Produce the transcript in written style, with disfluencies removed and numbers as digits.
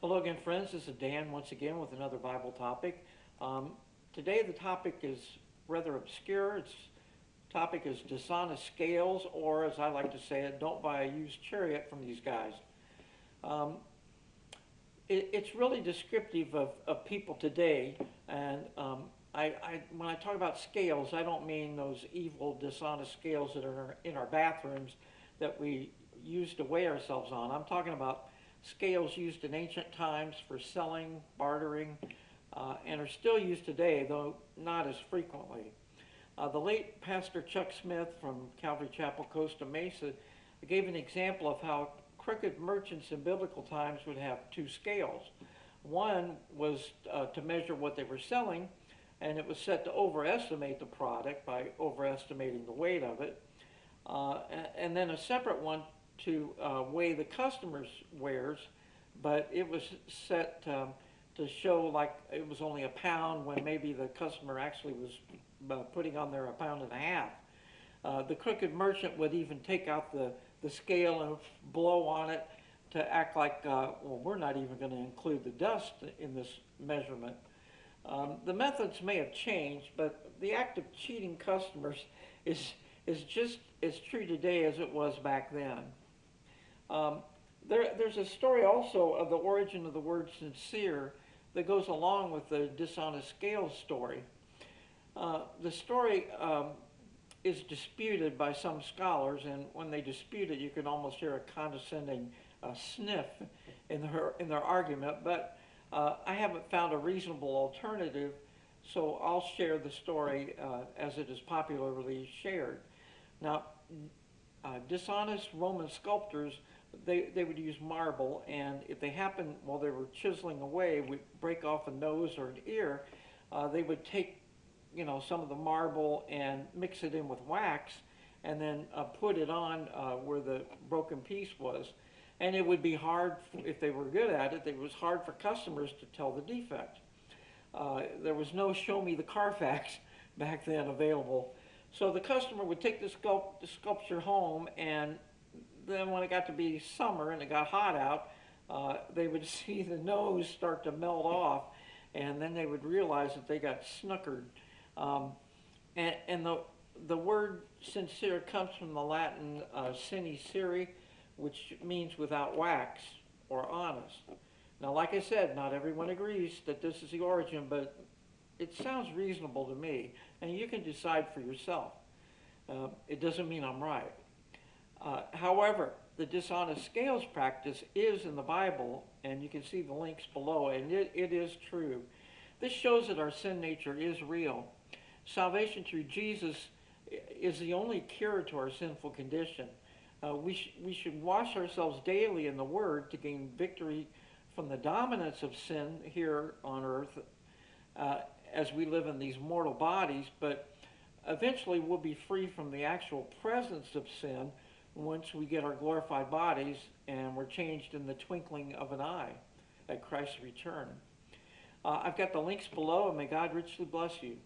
Hello again, friends. This is Dan once again with another Bible topic. Today the topic is rather obscure. Its topic is dishonest scales, or as I like to say it, don't buy a used chariot from these guys. Um, it's really descriptive of people today, and when I talk about scales, I don't mean those evil, dishonest scales that are in our bathrooms that we use to weigh ourselves on. I'm talking about scales used in ancient times for selling, bartering, and are still used today, though not as frequently. The late Pastor Chuck Smith from Calvary Chapel, Costa Mesa, gave an example of how crooked merchants in biblical times would have two scales. One was to measure what they were selling, and it was set to overestimate the product by overestimating the weight of it. And then a separate one to weigh the customer's wares, but it was set to show like it was only a pound when maybe the customer actually was putting on there a pound and a half. The crooked merchant would even take out the scale and blow on it to act like, well, we're not even going to include the dust in this measurement. The methods may have changed, but the act of cheating customers is just as true today as it was back then. There's a story also of the origin of the word sincere that goes along with the dishonest scales story. The story is disputed by some scholars, and when they dispute it, you can almost hear a condescending sniff in their argument, but I haven't found a reasonable alternative, so I'll share the story as it is popularly shared. Now, dishonest Roman sculptors, they would use marble, and if they happened while they were chiseling away, would break off a nose or an ear, they would take some of the marble and mix it in with wax, and then put it on where the broken piece was. And it would be hard, if they were good at it, it was hard for customers to tell the defect. There was no show me the Carfax back then available. So the customer would take the sculpture home, and then when it got to be summer and it got hot out, they would see the nose start to melt off, and then they would realize that they got snookered. And the word sincere comes from the Latin sine cere, which means without wax or honest. Now, like I said, not everyone agrees that this is the origin, but it sounds reasonable to me, and you can decide for yourself. It doesn't mean I'm right. However, the dishonest scales practice is in the Bible, and you can see the links below, and it is true. This shows that our sin nature is real. Salvation through Jesus is the only cure to our sinful condition. We should wash ourselves daily in the Word to gain victory from the dominance of sin here on earth as we live in these mortal bodies, but eventually we'll be free from the actual presence of sin once we get our glorified bodies and we're changed in the twinkling of an eye at Christ's return. I've got the links below, and may God richly bless you.